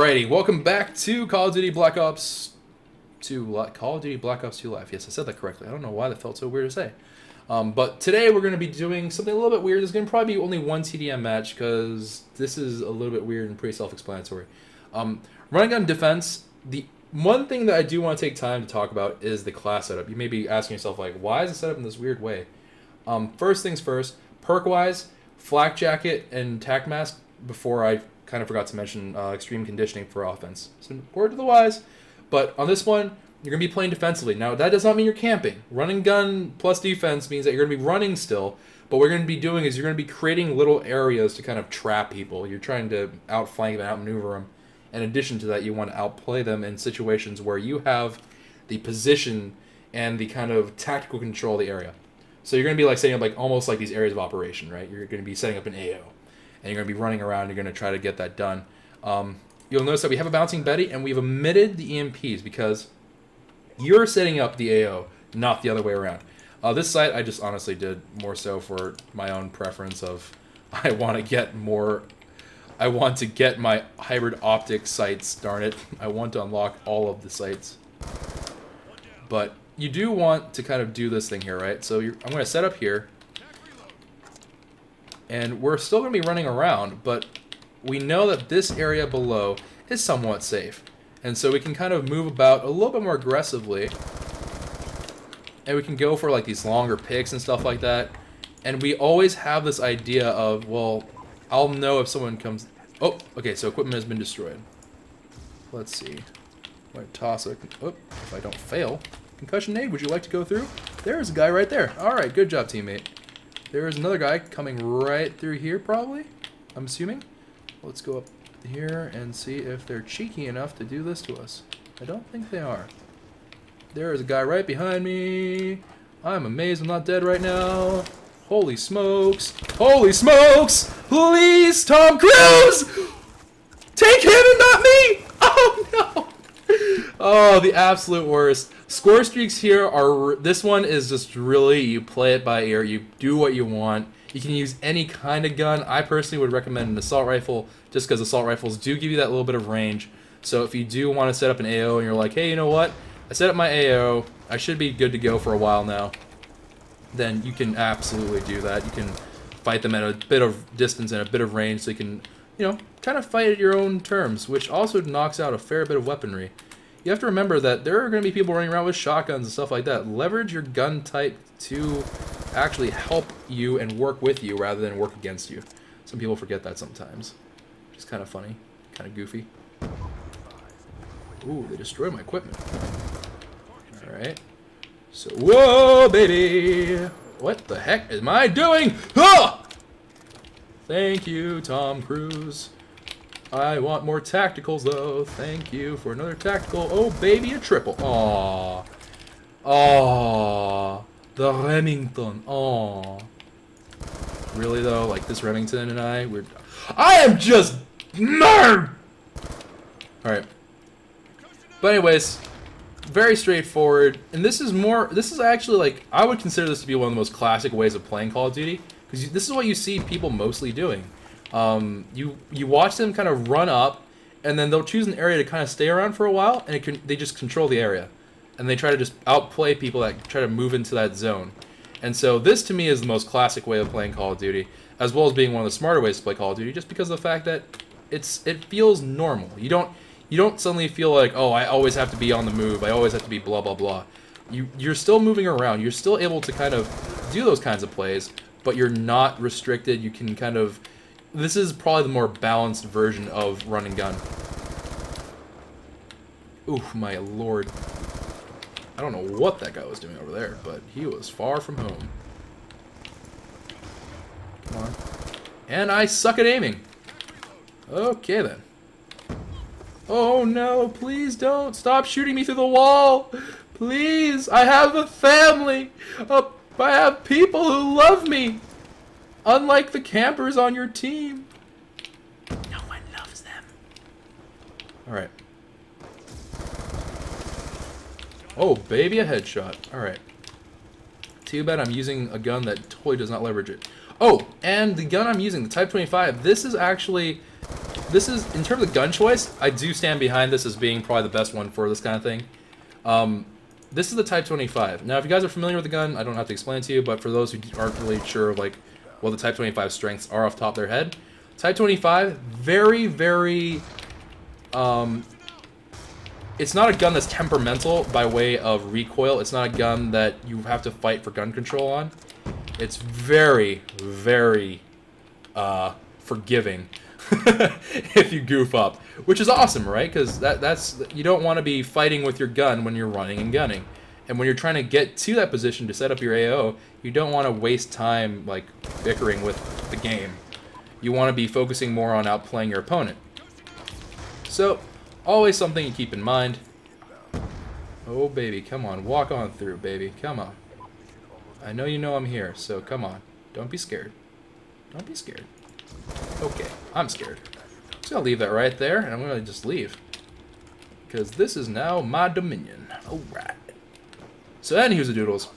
Alrighty, welcome back to Call of Duty Black Ops 2. Call of Duty Black Ops 2 Live. Yes, I said that correctly. I don't know why that felt so weird to say. But today we're going to be doing something a little bit weird. There's going to probably be only one TDM match because this is a little bit weird and pretty self-explanatory. Running gun defense, the one thing that I do want to take time to talk about is the class setup. You may be asking yourself, like, why is it set up in this weird way? First things first, perk-wise, flak jacket and tac mask before I kind of forgot to mention extreme conditioning for offense. So word to the wise. But on this one, you're going to be playing defensively. Now, that does not mean you're camping. Running gun plus defense means that you're going to be running still. But what you're going to be doing is you're going to be creating little areas to kind of trap people. You're trying to outflank them, outmaneuver them. In addition to that, you want to outplay them in situations where you have the position and the kind of tactical control of the area. So you're going to be like setting up like almost like these areas of operation, right? You're going to be setting up an AO. And you're going to be running around, you're going to try to get that done. You'll notice that we have a Bouncing Betty, and we've omitted the EMPs because you're setting up the AO, not the other way around. This site I just honestly did more so for my own preference of I want to get my hybrid optic sights, darn it. I want to unlock all of the sights. But you do want to kind of do this thing here, right? So I'm going to set up here. And we're still going to be running around, but we know that this area below is somewhat safe. And so we can kind of move about a little bit more aggressively. And we can go for like these longer picks and stuff like that. And we always have this idea of, well, I'll know if someone comes... Oh, okay, so equipment has been destroyed. Let's see. I'm going to toss a... Oh, if I don't fail. Concussion aid, would you like to go through? There's a guy right there. All right, good job, teammate. There's another guy coming right through here, probably, I'm assuming. Let's go up here and see if they're cheeky enough to do this to us. I don't think they are. There is a guy right behind me. I'm amazed I'm not dead right now. Holy smokes. Holy smokes! Please, Tom Cruise! Take him and not me! Oh, no! Oh, the absolute worst. Score streaks here are, this one is just really, you play it by ear, you do what you want. You can use any kind of gun. I personally would recommend an assault rifle, just because assault rifles do give you that little bit of range. So if you do want to set up an AO and you're like, hey, you know what? I set up my AO, I should be good to go for a while now. Then you can absolutely do that. You can fight them at a bit of distance and a bit of range so you can, you know, kind of fight at your own terms, which also knocks out a fair bit of weaponry. You have to remember that there are going to be people running around with shotguns and stuff like that. Leverage your gun type to actually help you and work with you rather than work against you. Some people forget that sometimes. It's kind of funny, kind of goofy. Ooh, they destroyed my equipment. Alright. So, whoa, baby! What the heck am I doing? Ah! Thank you, Tom Cruise. I want more tacticals, though. Thank you for another tactical. Oh, baby, a triple. Aww. Aww. The Remington. Aww. Really, though? Like, this Remington and I am just... nerd! Alright. But anyways, very straightforward. And this is actually, like, I would consider this to be one of the most classic ways of playing Call of Duty. Because this is what you see people mostly doing. You watch them kind of run up, and then they'll choose an area to kind of stay around for a while, and they just control the area. And they try to just outplay people that try to move into that zone. And so this, to me, is the most classic way of playing Call of Duty, as well as being one of the smarter ways to play Call of Duty, just because of the fact that it feels normal. You don't suddenly feel like, oh, I always have to be on the move, I always have to be blah, blah, blah. You're still moving around, you're still able to kind of do those kinds of plays, but you're not restricted. You can kind of... This is probably the more balanced version of run and gun. Ooh, my lord. I don't know what that guy was doing over there, but he was far from home. Come on. And I suck at aiming. Okay, then. Oh, no, please don't. Stop shooting me through the wall. Please, I have a family. I have people who love me. Unlike the campers on your team. No one loves them. Alright. Oh, baby, a headshot. Alright. Too bad I'm using a gun that totally does not leverage it. Oh, and the gun I'm using, the Type 25, this is actually this is, in terms of gun choice, I do stand behind this as being probably the best one for this kind of thing. This is the Type 25. Now, if you guys are familiar with the gun, I don't have to explain it to you, but for those who aren't really sure, like, what the Type 25 strengths are off the top of their head, Type 25, very, very, it's not a gun that's temperamental by way of recoil. It's not a gun that you have to fight for gun control on. It's very, very, forgiving if you goof up, which is awesome, right? Because that's you don't want to be fighting with your gun when you're running and gunning, and when you're trying to get to that position to set up your AO, you don't want to waste time like bickering with the game. You want to be focusing more on outplaying your opponent. So, always something to keep in mind. Oh baby, come on, walk on through, baby, come on. I know you know I'm here, so come on, don't be scared. Don't be scared. Okay, I'm scared. I'm just gonna leave that right there, and I'm gonna just leave. Because this is now my dominion. Alright. So anywho's the doodles.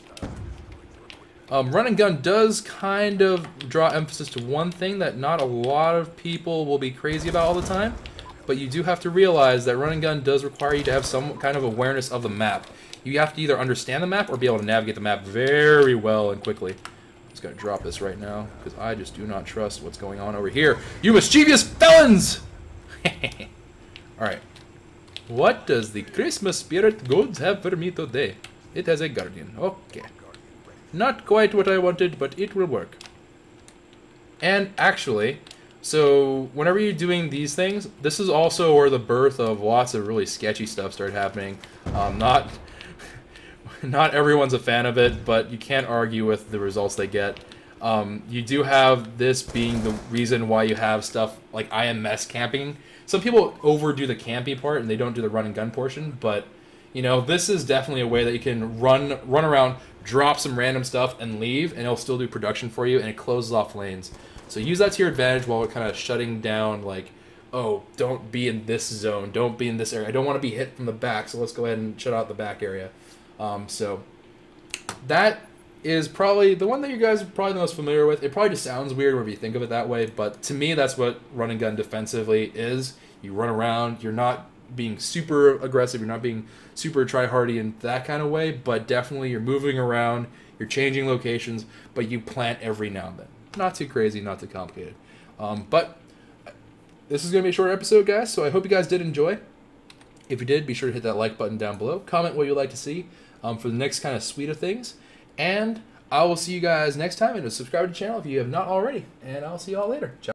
Run and gun does kind of draw emphasis to one thing that not a lot of people will be crazy about all the time. But you do have to realize that run and gun does require you to have some kind of awareness of the map. You have to either understand the map or be able to navigate the map very well and quickly. I'm just going to drop this right now, because I just do not trust what's going on over here. You mischievous felons! Alright. What does the Christmas spirit gods have for me today? It has a guardian. Okay. Not quite what I wanted, but it will work. And actually, so whenever you're doing these things, this is also where the birth of lots of really sketchy stuff started happening. Not everyone's a fan of it, but you can't argue with the results they get. You do have this being the reason why you have stuff like IMS camping. Some people overdo the camping part and they don't do the run and gun portion, but you know, this is definitely a way that you can run around, drop some random stuff and leave, and it'll still do production for you, and it closes off lanes. So use that to your advantage while we're kind of shutting down, like, oh, don't be in this zone, don't be in this area. I don't want to be hit from the back, so let's go ahead and shut out the back area. So that is probably the one that you guys are probably the most familiar with. It probably just sounds weird whenever you think of it that way, but to me, that's what run and gun defensively is. You run around, you're not being super aggressive, you're not being super try-hardy in that kind of way, but definitely you're moving around, you're changing locations, but you plant every now and then. Not too crazy, not too complicated. But this is going to be a short episode, guys, so I hope you guys did enjoy. If you did, be sure to hit that like button down below. Comment what you'd like to see for the next kind of suite of things. And I will see you guys next time, and subscribe to the channel if you have not already. And I'll see you all later. Ciao.